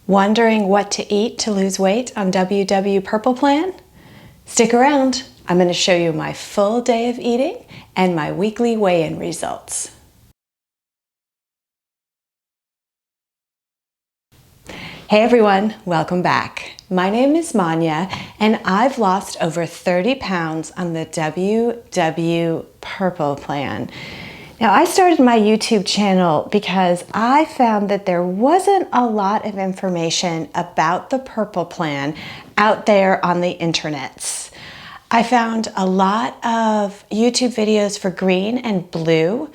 Wondering what to eat to lose weight on WW Purple Plan? Stick around. I'm going to show you my full day of eating and my weekly weigh-in results. Hey everyone, welcome back. My name is Manya and I've lost over 30 pounds on the WW Purple Plan. Now, I started my YouTube channel because I found that there wasn't a lot of information about the Purple Plan out there on the internets. I found a lot of YouTube videos for green and blue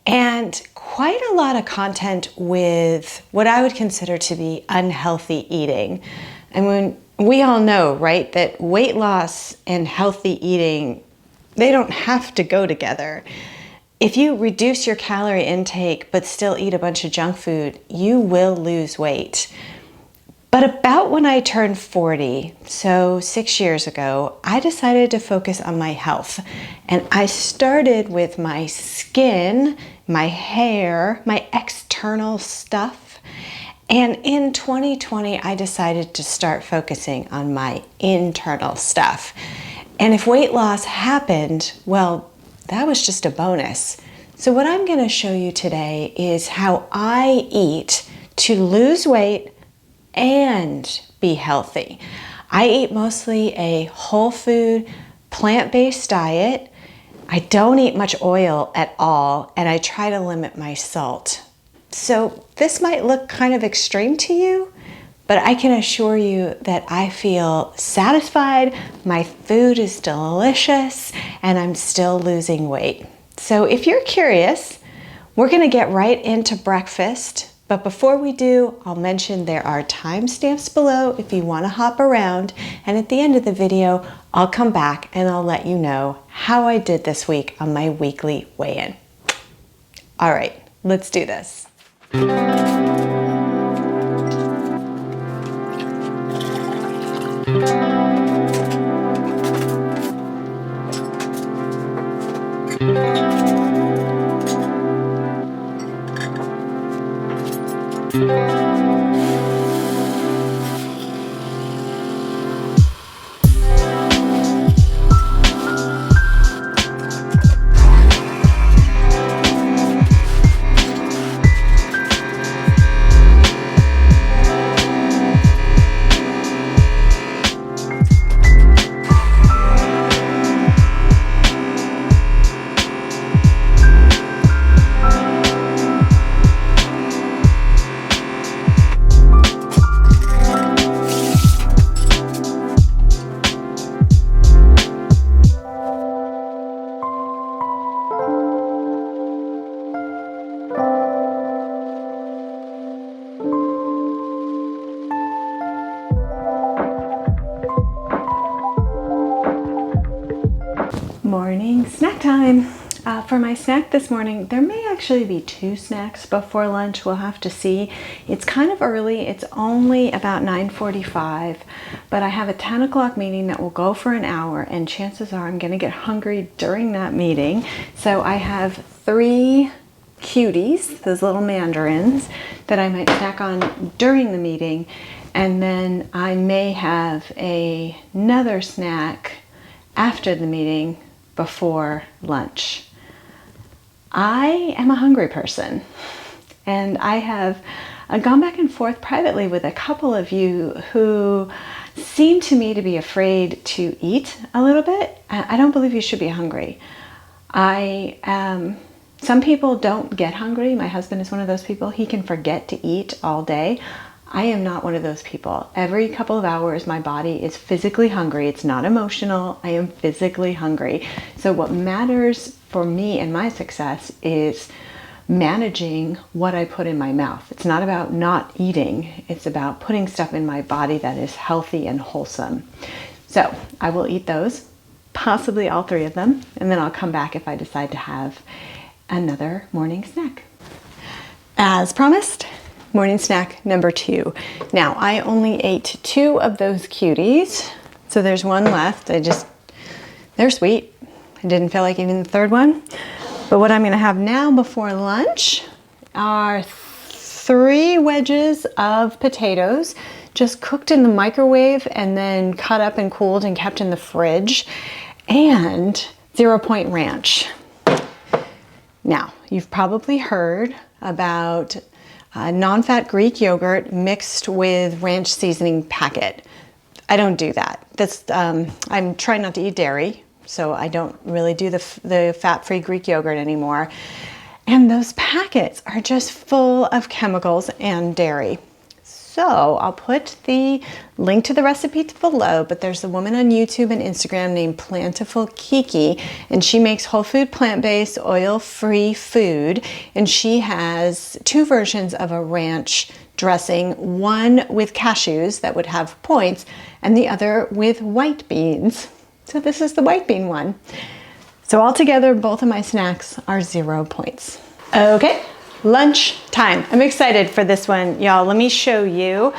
and quite a lot of content with what I would consider to be unhealthy eating. And when we all know, right, that weight loss and healthy eating, they don't have to go together. If you reduce your calorie intake but still eat a bunch of junk food, you will lose weight. But about when I turned 40, so 6 years ago, I decided to focus on my health. And I started with my skin, my hair, my external stuff. And in 2020, I decided to start focusing on my internal stuff. And if weight loss happened, well, that was just a bonus. So what I'm going to show you today is how I eat to lose weight and be healthy. I eat mostly a whole food, plant-based diet. I don't eat much oil at all, and I try to limit my salt. So this might look kind of extreme to you, but I can assure you that I feel satisfied, my food is delicious, and I'm still losing weight. So if you're curious, we're gonna get right into breakfast. But before we do, I'll mention there are timestamps below if you wanna hop around. And at the end of the video, I'll come back and I'll let you know how I did this week on my weekly weigh-in. All right, let's do this. Morning snack time. For my snack this morning, there may actually be 2 snacks before lunch. We'll have to see. It's kind of early. It's only about 9:45, but I have a 10 o'clock meeting that will go for an hour, and chances are I'm going to get hungry during that meeting. So I have 3 cuties, those little mandarins, that I might snack on during the meeting, and then I may have another snack after the meeting before lunch. I am a hungry person, and I have gone back and forth privately with a couple of you who seem to me to be afraid to eat a little bit. I don't believe you should be hungry. Some people don't get hungry. My husband is one of those people. He can forget to eat all day. I am not one of those people. Every couple of hours, my body is physically hungry. It's not emotional. I am physically hungry. So what matters for me and my success is managing what I put in my mouth. It's not about not eating. It's about putting stuff in my body that is healthy and wholesome. So I will eat those, possibly all 3 of them, and then I'll come back if I decide to have another morning snack. As promised, morning snack number 2. Now, I only ate 2 of those cuties, so there's 1 left. They're sweet. I didn't feel like eating the 3rd one. But what I'm gonna have now before lunch are 3 wedges of potatoes, just cooked in the microwave and then cut up and cooled and kept in the fridge, and 0 Point ranch. Now, you've probably heard about non-fat Greek yogurt mixed with ranch seasoning packet. I don't do that. I'm trying not to eat dairy, so I don't really do the fat-free Greek yogurt anymore. And those packets are just full of chemicals and dairy. So I'll put the link to the recipe below, but there's a woman on YouTube and Instagram named Plantiful Kiki, and she makes whole food, plant-based, oil-free food, and she has 2 versions of a ranch dressing, one with cashews that would have points, and the other with white beans. So this is the white bean one. So altogether, both of my snacks are 0 points. Okay. Lunch time. I'm excited for this one, y'all. Let me show you.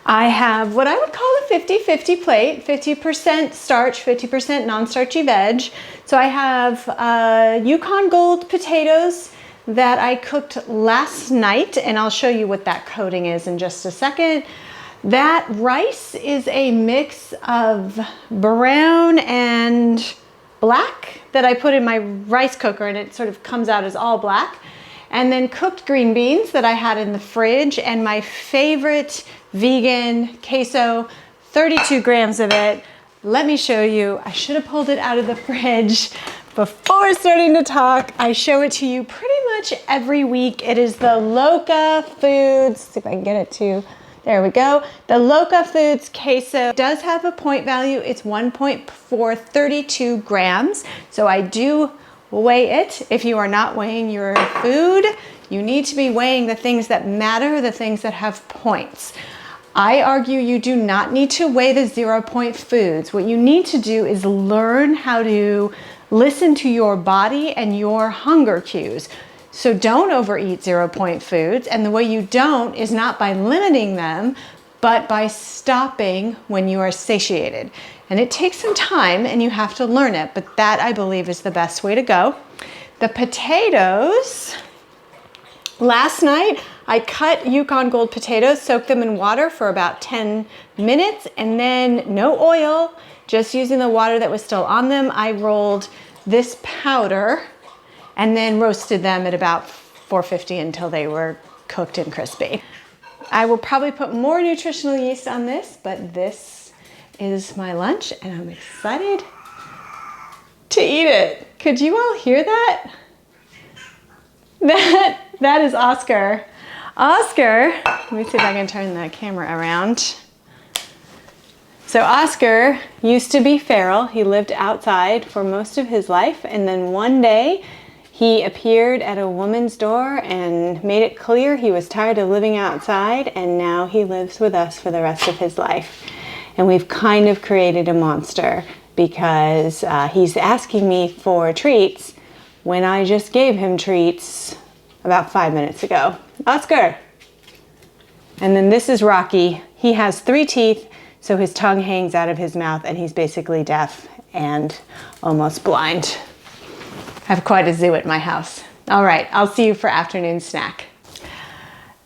I have what I would call a 50-50 plate, 50% starch, 50% non-starchy veg. So I have Yukon Gold potatoes that I cooked last night, and I'll show you what that coating is in just a second. That rice is a mix of brown and black that I put in my rice cooker, and it sort of comes out as all black. And then cooked green beans that I had in the fridge, and my favorite vegan queso, 32 grams of it. Let me show you. I should have pulled it out of the fridge before starting to talk. I show it to you pretty much every week. It is the Loca Foods. See if I can get it to, there we go. The Loca Foods queso does have a point value. It's 1.432 grams. So I do weigh it. If you are not weighing your food, you need to be weighing the things that matter, the things that have points. I argue you do not need to weigh the 0 Point foods. What you need to do is learn how to listen to your body and your hunger cues. So don't overeat 0 Point foods. And the way you don't is not by limiting them, but by stopping when you are satiated. And it takes some time and you have to learn it, but that I believe is the best way to go. The potatoes, last night I cut Yukon Gold potatoes, soaked them in water for about 10 minutes, and then no oil, just using the water that was still on them. I rolled this powder and then roasted them at about 450 until they were cooked and crispy. I will probably put more nutritional yeast on this, but this is my lunch and I'm excited to eat it. Could you all hear that? That is Oscar. Oscar, let me see if I can turn the camera around. So Oscar used to be feral. He lived outside for most of his life, and then one day he appeared at a woman's door and made it clear he was tired of living outside, and now he lives with us for the rest of his life. And we've kind of created a monster because he's asking me for treats when I just gave him treats about 5 minutes ago. Oscar! And then this is Rocky. He has 3 teeth, so his tongue hangs out of his mouth, and he's basically deaf and almost blind. I have quite a zoo at my house. All right, I'll see you for afternoon snack.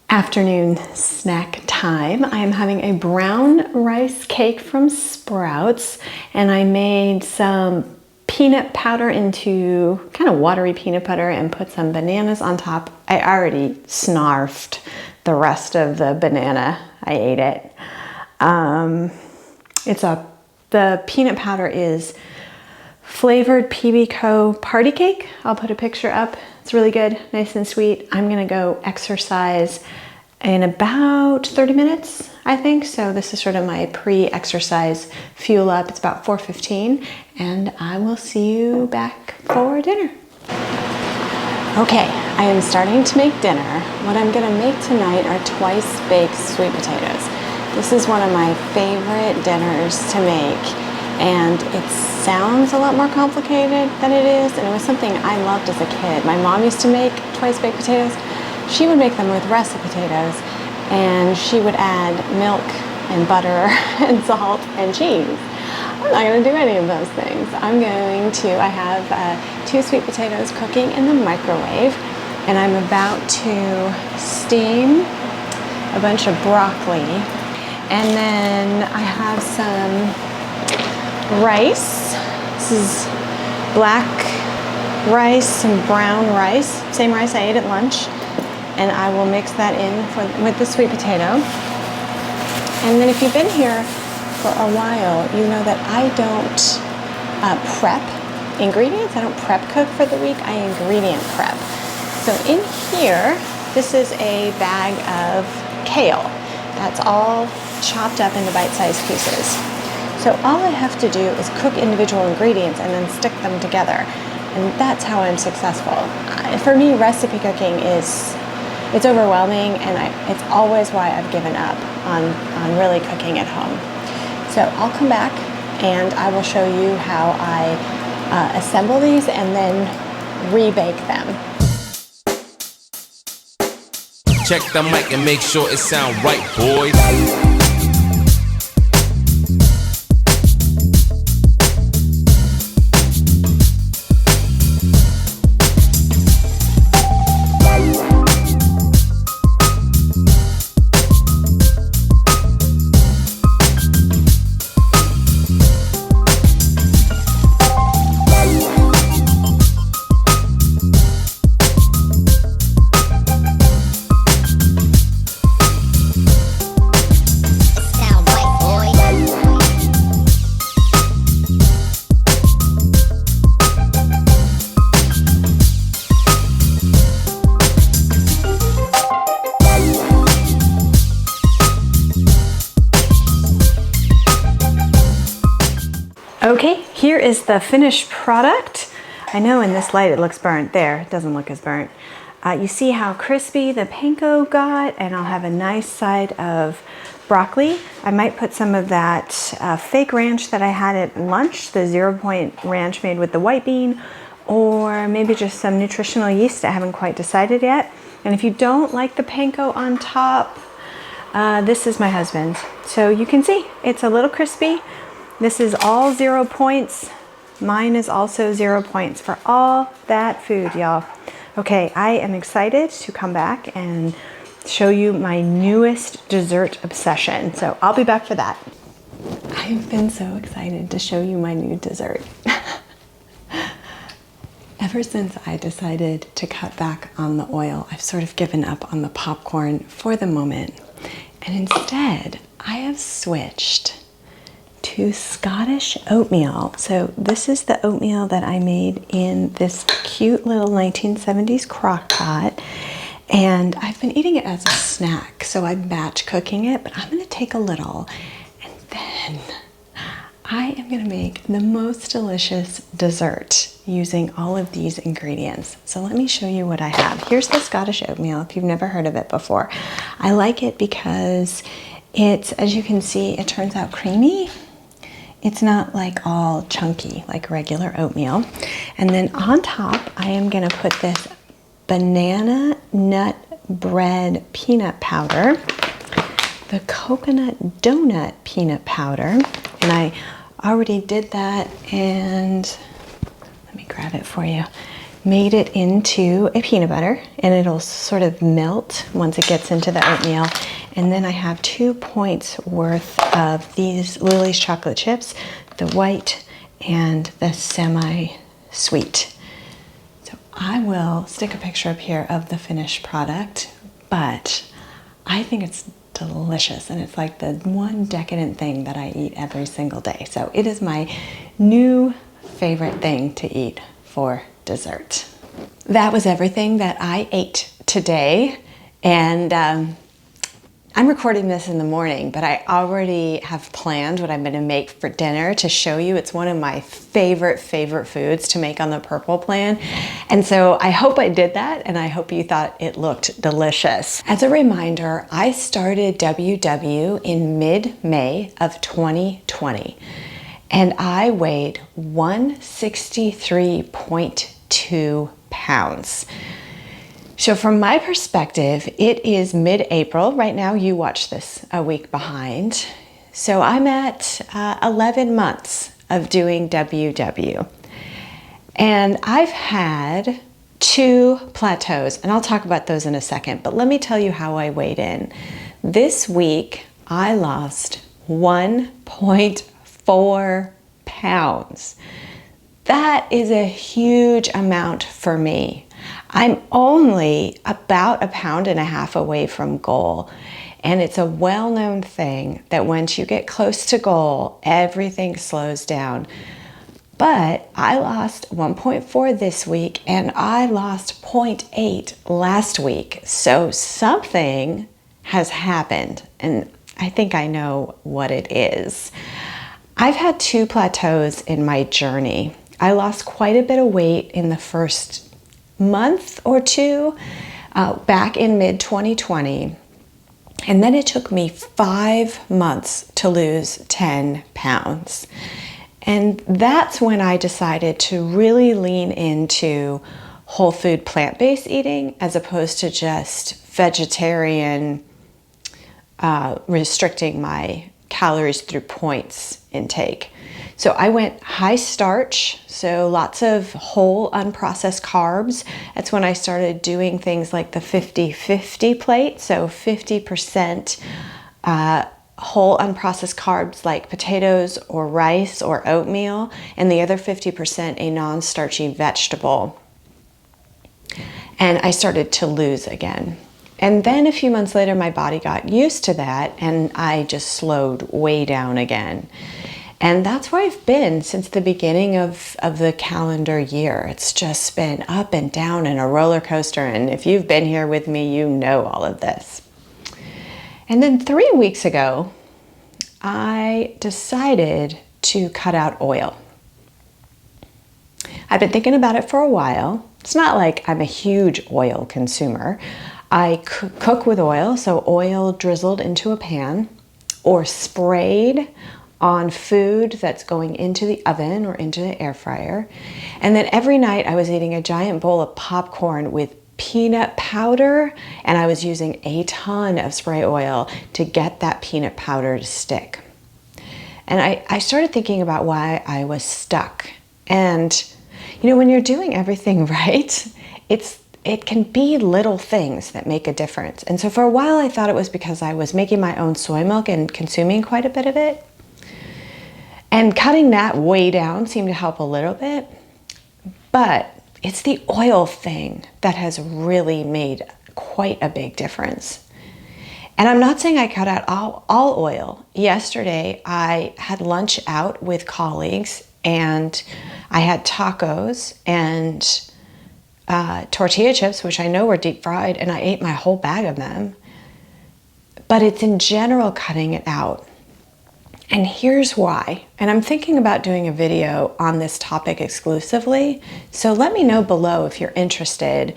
Afternoon snack time. I am having a brown rice cake from Sprouts, and I made some peanut powder into kind of watery peanut butter and put some bananas on top. I already snarfed the rest of the banana. I ate it. The peanut powder is flavored PB Party Cake. I'll put a picture up. It's really good, nice and sweet. I'm gonna go exercise in about 30 minutes, I think. So this is sort of my pre-exercise fuel up. It's about 4:15, and I will see you back for dinner. Okay, I am starting to make dinner. What I'm gonna make tonight are twice baked sweet potatoes. This is one of my favorite dinners to make, and it sounds a lot more complicated than it is, and it was something I loved as a kid. My mom used to make twice baked potatoes. She would make them with russet potatoes, and she would add milk and butter and salt and cheese. I'm not gonna do any of those things. I have 2 sweet potatoes cooking in the microwave, and I'm about to steam a bunch of broccoli, and then I have some rice. This is black rice and brown rice, same rice I ate at lunch, and I will mix that in with the sweet potato. And then if you've been here for a while, you know that I don't prep ingredients. I don't prep cook for the week, I ingredient prep. So in here, this is a bag of kale. That's all chopped up into bite-sized pieces. So all I have to do is cook individual ingredients and then stick them together. And that's how I'm successful. For me, recipe cooking it's overwhelming, and it's always why I've given up on really cooking at home. So I'll come back and I will show you how I assemble these and then rebake them. Check the mic and make sure it sound right, boys. Okay, here is the finished product. I know in this light it looks burnt. There, it doesn't look as burnt. You see how crispy the panko got, and I'll have a nice side of broccoli. I might put some of that fake ranch that I had at lunch, the 0 Point ranch made with the white bean, or maybe just some nutritional yeast. I haven't quite decided yet. And if you don't like the panko on top, this is my husband's. So you can see it's a little crispy. This is all 0 points. Mine is also 0 points for all that food, y'all. Okay, I am excited to come back and show you my newest dessert obsession. So I'll be back for that. I've been so excited to show you my new dessert. Ever since I decided to cut back on the oil, I've sort of given up on the popcorn for the moment. And instead, I have switched to Scottish oatmeal. So this is the oatmeal that I made in this cute little 1970s crock pot, and I've been eating it as a snack, so I'm batch cooking it, but I'm going to take a little, and then I am going to make the most delicious dessert using all of these ingredients. So let me show you what I have. Here's the Scottish oatmeal, if you've never heard of it before. I like it because it's, as you can see, it turns out creamy. It's not like all chunky like regular oatmeal. And then on top, I am gonna put this banana nut bread peanut powder, the coconut donut peanut powder, and I already did that, and let me grab it for you. Made it into a peanut butter, and it'll sort of melt once it gets into the oatmeal. And then I have 2 points worth of these Lily's chocolate chips, the white and the semi-sweet. So I will stick a picture up here of the finished product, but I think it's delicious, and it's like the one decadent thing that I eat every single day. So it is my new favorite thing to eat for dessert. That was everything that I ate today, and I'm recording this in the morning, but I already have planned what I'm going to make for dinner to show you. It's one of my favorite foods to make on the Purple Plan. And so I hope I did that, and I hope you thought it looked delicious. As a reminder, I started WW in mid-May of 2020, and I weighed 163.2 pounds. So from my perspective, it is mid-April. Right now, you watch this a week behind. So I'm at 11 months of doing WW. And I've had 2 plateaus, and I'll talk about those in a second, but let me tell you how I weighed in. This week, I lost 1.4 pounds. That is a huge amount for me. I'm only about 1.5 pounds away from goal. And it's a well-known thing that once you get close to goal, everything slows down. But I lost 1.4 this week and I lost 0.8 last week. So something has happened and I think I know what it is. I've had 2 plateaus in my journey. I lost quite a bit of weight in the first month or two back in mid-2020. And then it took me 5 months to lose 10 pounds. And that's when I decided to really lean into whole food plant-based eating as opposed to just vegetarian, restricting my calories through points intake. So I went high starch, so lots of whole unprocessed carbs. That's when I started doing things like the 50-50 plate, so 50% whole unprocessed carbs like potatoes or rice or oatmeal, and the other 50% a non-starchy vegetable. And I started to lose again. And then a few months later, my body got used to that and I just slowed way down again. And that's where I've been since the beginning of the calendar year. It's just been up and down and a roller coaster. And if you've been here with me, you know all of this. And then 3 weeks ago, I decided to cut out oil. I've been thinking about it for a while. It's not like I'm a huge oil consumer. I cook with oil, so oil drizzled into a pan or sprayed on food that's going into the oven or into the air fryer. And then every night I was eating a giant bowl of popcorn with peanut powder, and I was using a ton of spray oil to get that peanut powder to stick. And I started thinking about why I was stuck. And you know, when you're doing everything right, it can be little things that make a difference. And so for a while I thought it was because I was making my own soy milk and consuming quite a bit of it. And cutting that way down seemed to help a little bit, but it's the oil thing that has really made quite a big difference. And I'm not saying I cut out all oil. Yesterday, I had lunch out with colleagues and I had tacos and tortilla chips, which I know were deep fried, and I ate my whole bag of them. But it's in general cutting it out. And here's why. And I'm thinking about doing a video on this topic exclusively. So let me know below if you're interested.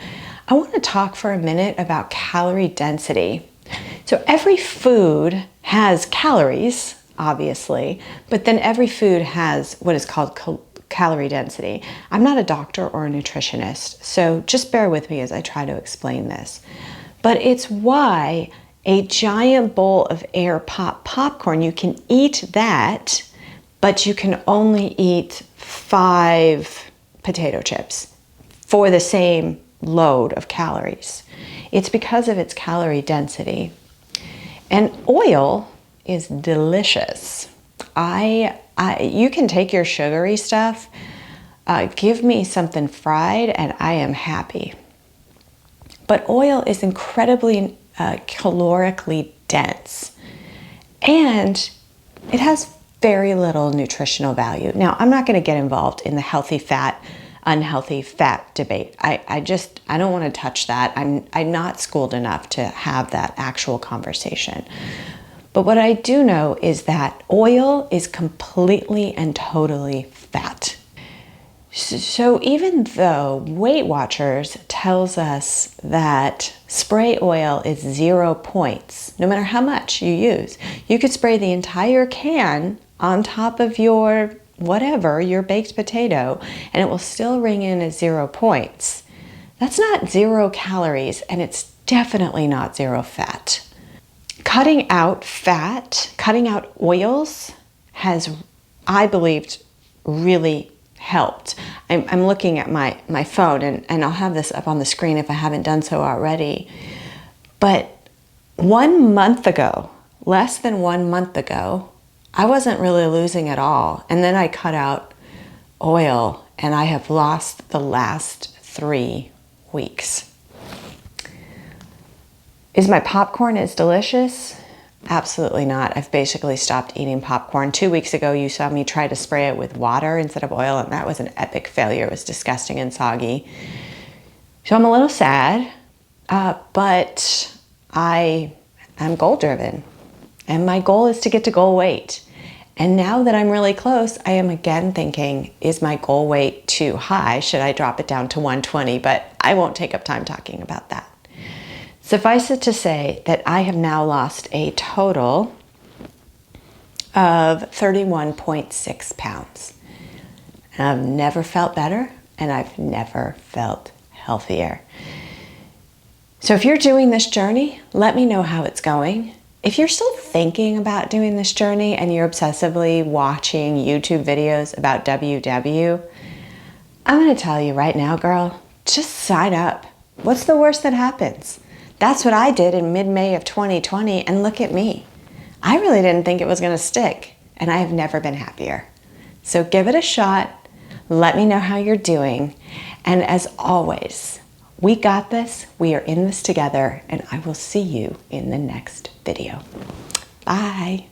I want to talk for a minute about calorie density. So every food has calories, obviously, but then every food has what is called calorie density. I'm not a doctor or a nutritionist, so just bear with me as I try to explain this. But it's why a giant bowl of air pop popcorn, you can eat that, but you can only eat 5 potato chips for the same load of calories. It's because of its calorie density. And oil is delicious. You can take your sugary stuff, give me something fried and I am happy. But oil is incredibly calorically dense and it has very little nutritional value. Now, I'm not going to get involved in the healthy fat, unhealthy fat debate. I don't want to touch that. I'm not schooled enough to have that actual conversation. But what I do know is that oil is completely and totally fat. So even though Weight Watchers tells us that spray oil is 0 points, no matter how much you use, you could spray the entire can on top of your whatever, your baked potato, and it will still ring in as 0 points. That's not 0 calories, and it's definitely not 0 fat. Cutting out fat, cutting out oils has, I believed, really helped. I'm looking at my phone and I'll have this up on the screen if I haven't done so already. But 1 month ago, less than 1 month ago, I wasn't really losing at all. And then I cut out oil and I have lost the last 3 weeks. Is my popcorn as delicious? Absolutely not. I've basically stopped eating popcorn. 2 weeks ago, you saw me try to spray it with water instead of oil, and that was an epic failure. It was disgusting and soggy. So I'm a little sad, but I am goal driven, and my goal is to get to goal weight. And now that I'm really close, I am again thinking, is my goal weight too high? Should I drop it down to 120? But I won't take up time talking about that. Suffice it to say that I have now lost a total of 31.6 pounds. And I've never felt better, and I've never felt healthier. So if you're doing this journey, let me know how it's going. If you're still thinking about doing this journey and you're obsessively watching YouTube videos about WW, I'm going to tell you right now, girl, just sign up. What's the worst that happens? That's what I did in mid-May of 2020, and look at me. I really didn't think it was going to stick, and I have never been happier. So give it a shot. Let me know how you're doing. And as always, we got this. We are in this together, and I will see you in the next video. Bye.